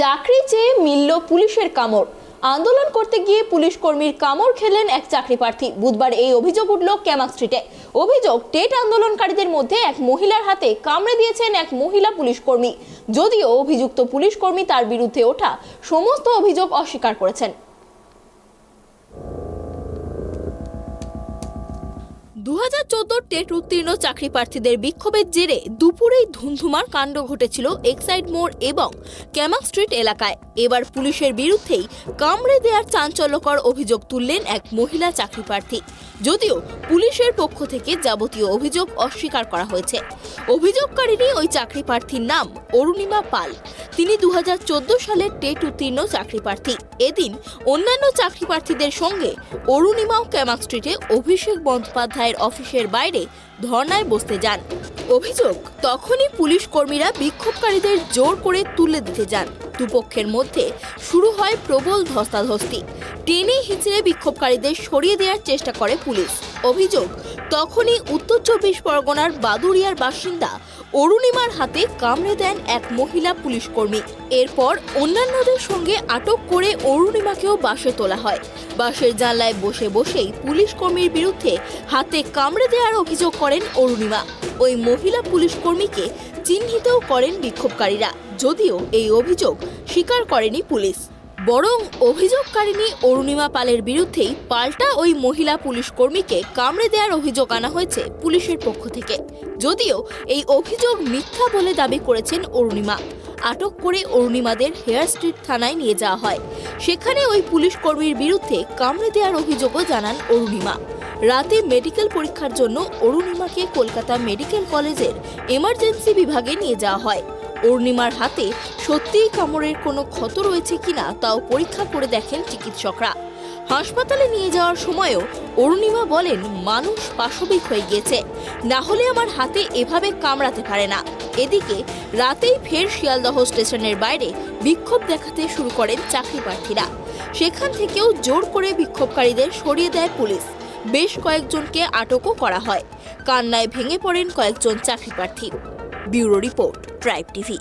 চাকরি চেয়ে মিলল পুলিশের কামড়। আন্দোলন করতে গিয়ে পুলিশ কর্মীর কামড় খেলেন এক চাকরি প্রার্থী। বুধবার এই অভিযোগ উঠল ক্যামাক স্ট্রিটে। অভিযোগ, টেট আন্দোলনকারীদের মধ্যে এক মহিলার হাতে কামড়ে দিয়েছেন এক মহিলা পুলিশ কর্মী। যদিও অভিযুক্ত পুলিশ কর্মী তার বিরুদ্ধে ওঠা সমস্ত অভিযোগ অস্বীকার করেছেন। 2014 টেট উত্তীর্ণ চাকরি প্রার্থীদের বিক্ষোভের জেরে দুপুরেই ধুমধুমার কাণ্ড ঘটেছিল এক্সাইড মোড় এবং ক্যামাক স্ট্রিট এলাকায়। এবার পুলিশের বিরুদ্ধেই কামড়ে দেওয়ার চাঞ্চল্যকর অভিযোগ তুললেন এক মহিলা চাকরি প্রার্থী। যদিও পুলিশের পক্ষ থেকে যাবতীয় অভিযোগ অস্বীকার করা হয়েছে। অভিযোগকারিনী ওই চাকরি প্রার্থীর নাম অরুণিমা পাল। তিনি 2014 সালের টেট উত্তীর্ণ চাকরি প্রার্থী। এদিন অন্যান্য চাকরি প্রার্থীদের সঙ্গে অরুণিমাও ক্যামাক স্ট্রিটে অভিষেক বন্দ্যোপাধ্যায়ের অফিসের বাইরে ধর্নায় বসতে যান। অভিযোগ, তখনই পুলিশ কর্মীরা বিক্ষোভকারীদের জোর করে তুলে দিতে যান। দুপক্ষের মধ্যে শুরু হয় প্রবল ধস্তাধস্তি। টেনে হিঁচড়ে বিক্ষোভকারীদের সরিয়ে দেওয়ার চেষ্টা করে পুলিশ। অভিযোগ, তখনই উত্তর 24 পরগনার বাদুড়িয়ার বাসিন্দা অরুণিমার হাতে কামড়ে দেন এক মহিলা পুলিশ কর্মী। এরপর অন্যান্যদের সঙ্গে আটক করে অরুণিমাকেও বাসে তোলা হয়। বাসের জানলায় বসে বসেই পুলিশ কর্মীর বিরুদ্ধে হাতে কামড়ে দেওয়ার অভিযোগ করেন অরুণিমা। ওই মহিলা পুলিশ কর্মীকে চিহ্নিতও করেন বিক্ষোভকারীরা। যদিও এই অভিযোগ স্বীকার করেনি পুলিশ, বরং অভিযোগকারিনী অরুণিমা পালের বিরুদ্ধেই পাল্টা ওই মহিলা পুলিশ কর্মীকে কামড়ে দেওয়ার অভিযোগ আনা হয়েছে পুলিশের পক্ষ থেকে। যদিও এই অভিযোগ মিথ্যা বলে দাবি করেছেন অরুণিমা। আটক করে অরুণিমাদের হেয়ার স্ট্রিট থানায় নিয়ে যাওয়া হয়। সেখানে ওই পুলিশ কর্মীর বিরুদ্ধে কামড়ে দেওয়ার অভিযোগও জানান অরুণিমা। রাতে মেডিকেল পরীক্ষার জন্য অরুণিমাকে কলকাতা মেডিকেল কলেজের এমার্জেন্সি বিভাগে নিয়ে যাওয়া হয়। অরুণিমার হাতে সত্যিই কামড়ের কোনো ক্ষত রয়েছে কিনা তাও পরীক্ষা করে দেখেন চিকিৎসকরা। হাসপাতালে নিয়ে যাওয়ার সময়ও অরুণিমা বলেন, মানুষ পাশবিক হয়ে গিয়েছে, না হলে আমার হাতে এভাবে কামড়াতে পারে না। এদিকে রাতেই ফের শিয়ালদহ স্টেশনের বাইরে বিক্ষোভ দেখাতে শুরু করেন চাকরি প্রার্থীরা। সেখান থেকেও জোর করে বিক্ষোভকারীদের সরিয়ে দেয় পুলিশ। বেশ কয়েকজনকে আটকও করা হয়। কান্নায় ভেঙে পড়েন কয়েকজন চাকরি প্রার্থী। Bureau report, tribe TV.